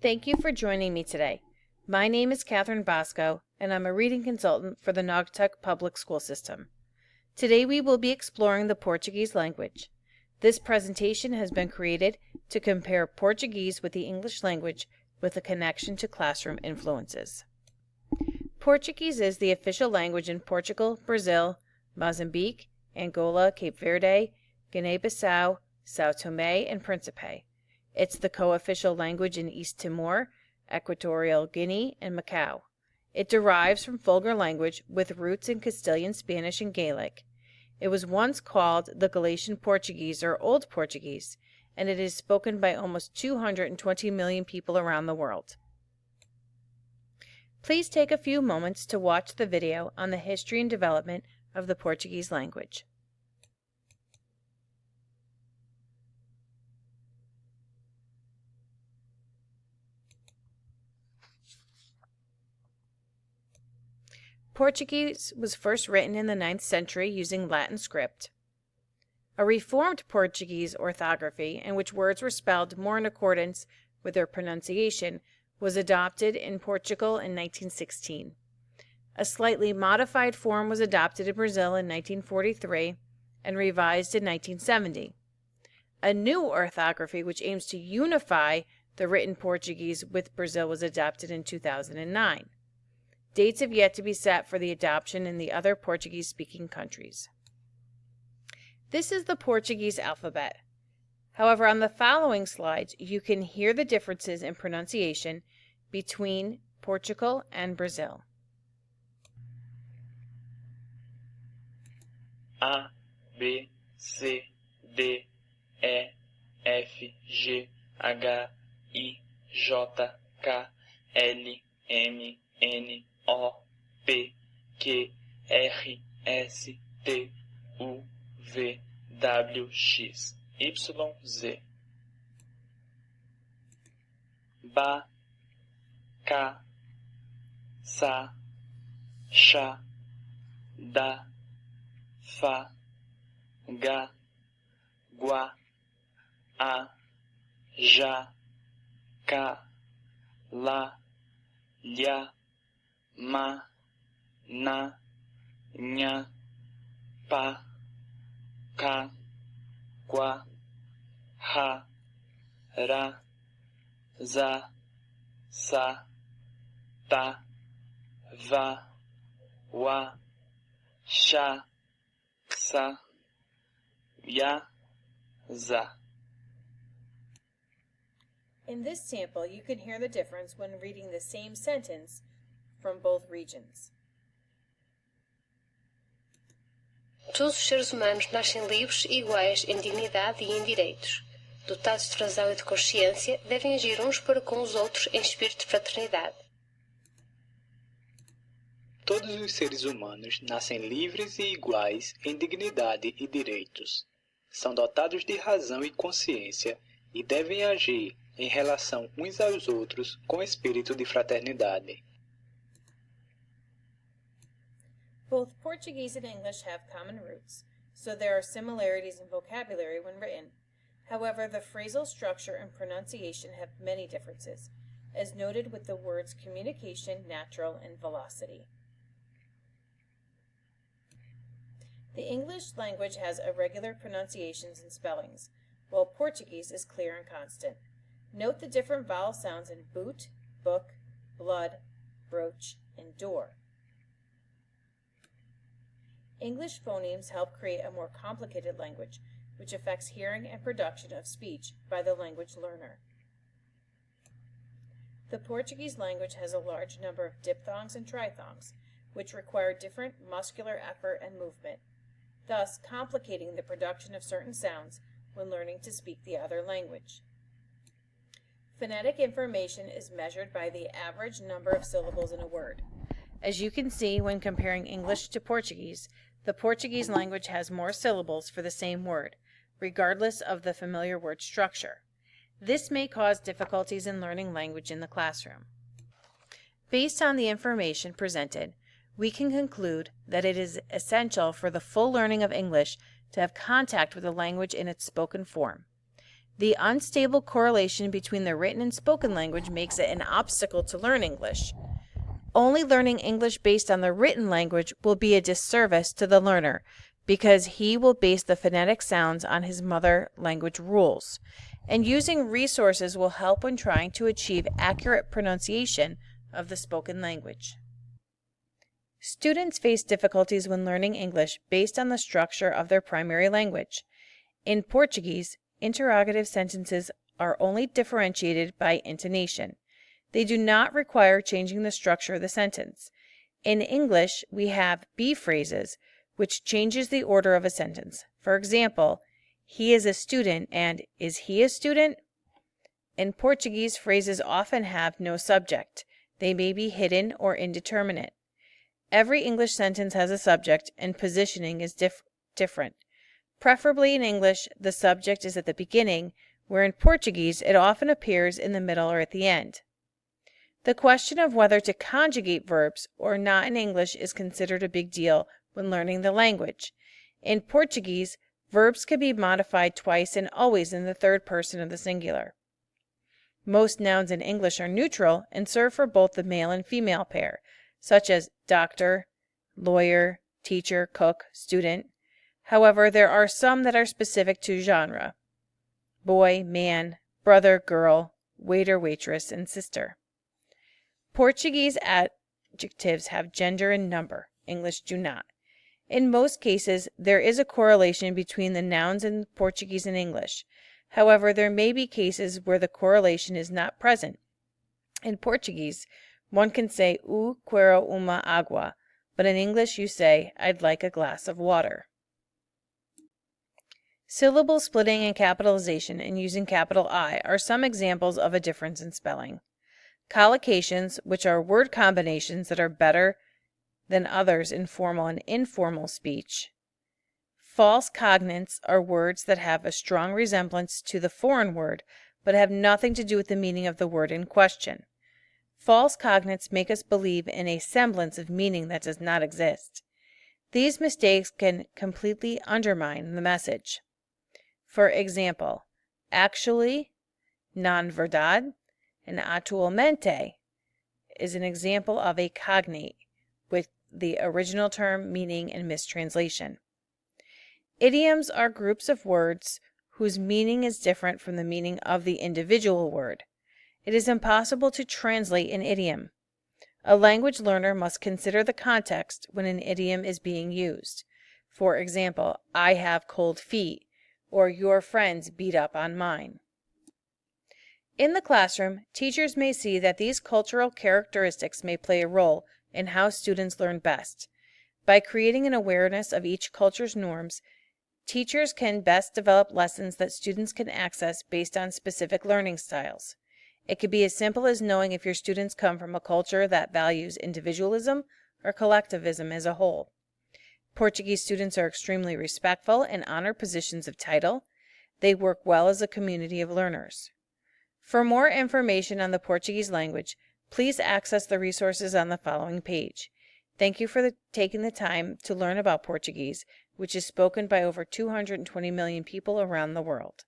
Thank you for joining me today. My name is Catherine Bosco, and I'm a reading consultant for the Naugatuck Public School System. Today we will be exploring the Portuguese language. This presentation has been created to compare Portuguese with the English language with a connection to classroom influences. Portuguese is the official language in Portugal, Brazil, Mozambique, Angola, Cape Verde, Guinea-Bissau, São Tomé, and Príncipe. It's the co-official language in East Timor, Equatorial Guinea, and Macau. It derives from Fulgar language with roots in Castilian Spanish and Gaelic. It was once called the Galician Portuguese or Old Portuguese, and it is spoken by almost 220 million people around the world. Please take a few moments to watch the video on the history and development of the Portuguese language. Portuguese was first written in the 9th century using Latin script. A reformed Portuguese orthography, in which words were spelled more in accordance with their pronunciation, was adopted in Portugal in 1916. A slightly modified form was adopted in Brazil in 1943 and revised in 1970. A new orthography, which aims to unify the written Portuguese with Brazil, was adopted in 2009. Dates have yet to be set for the adoption in the other Portuguese-speaking countries. This is the Portuguese alphabet. However, on the following slides, you can hear the differences in pronunciation between Portugal and Brazil. A, B, C, D, E, F, G, H, I, J, K, L, M, N, O, P, Q, R, S, T, U, V, W, X, Y, Z. Ba, Ka, Sa, Sha, Da, Fa, Ga, Gua, A, Ja, Ka, La, Lha, Ma, Na, Nha, Pa, Ka, Qua, Ha, Ra, Za, Sa, Ta, Va, Wa, Sha, Xa, Ya, Za. In this sample, you can hear the difference when reading the same sentence from both regions. Todos os seres humanos nascem livres e iguais em dignidade e em direitos. Dotados de razão e de consciência, devem agir uns para com os outros em espírito de fraternidade. Todos os seres humanos nascem livres e iguais em dignidade e direitos. São dotados de razão e consciência e devem agir em relação uns aos outros com espírito de fraternidade. Both Portuguese and English have common roots, so there are similarities in vocabulary when written. However, the phrasal structure and pronunciation have many differences, as noted with the words communication, natural, and velocity. The English language has irregular pronunciations and spellings, while Portuguese is clear and constant. Note the different vowel sounds in boot, book, blood, brooch, and door. English phonemes help create a more complicated language, which affects hearing and production of speech by the language learner. The Portuguese language has a large number of diphthongs and trithongs, which require different muscular effort and movement, thus complicating the production of certain sounds when learning to speak the other language. Phonetic information is measured by the average number of syllables in a word. As you can see when comparing English to Portuguese, the Portuguese language has more syllables for the same word, regardless of the familiar word structure. This may cause difficulties in learning language in the classroom. Based on the information presented, we can conclude that it is essential for the full learning of English to have contact with the language in its spoken form. The unstable correlation between the written and spoken language makes it an obstacle to learn English. Only learning English based on the written language will be a disservice to the learner because he will base the phonetic sounds on his mother language rules, and using resources will help when trying to achieve accurate pronunciation of the spoken language. Students face difficulties when learning English based on the structure of their primary language. In Portuguese, interrogative sentences are only differentiated by intonation. They do not require changing the structure of the sentence. In English, we have be phrases, which changes the order of a sentence. For example, he is a student and is he a student? In Portuguese, phrases often have no subject. They may be hidden or indeterminate. Every English sentence has a subject, and positioning is different. Preferably in English, the subject is at the beginning, where in Portuguese it often appears in the middle or at the end. The question of whether to conjugate verbs or not in English is considered a big deal when learning the language. In Portuguese, verbs can be modified twice and always in the third person of the singular. Most nouns in English are neutral and serve for both the male and female pair, such as doctor, lawyer, teacher, cook, student. However, there are some that are specific to genre: boy, man, brother, girl, waiter, waitress, and sister. Portuguese adjectives have gender and number. English do not. In most cases, there is a correlation between the nouns in Portuguese and English. However, there may be cases where the correlation is not present. In Portuguese, one can say, "Eu quero uma água," but in English you say, "I'd like a glass of water." Syllable splitting and capitalization and using capital I are some examples of a difference in spelling. Collocations, which are word combinations that are better than others in formal and informal speech. False cognates are words that have a strong resemblance to the foreign word, but have nothing to do with the meaning of the word in question. False cognates make us believe in a semblance of meaning that does not exist. These mistakes can completely undermine the message. For example, actually, non-verdad, and actualmente is an example of a cognate with the original term, meaning, and mistranslation. Idioms are groups of words whose meaning is different from the meaning of the individual word. It is impossible to translate an idiom. A language learner must consider the context when an idiom is being used. For example, I have cold feet, or your friends beat up on mine. In the classroom, teachers may see that these cultural characteristics may play a role in how students learn best. By creating an awareness of each culture's norms, teachers can best develop lessons that students can access based on specific learning styles. It could be as simple as knowing if your students come from a culture that values individualism or collectivism as a whole. Portuguese students are extremely respectful and honor positions of title. They work well as a community of learners. For more information on the Portuguese language, please access the resources on the following page. Thank you for taking the time to learn about Portuguese, which is spoken by over 220 million people around the world.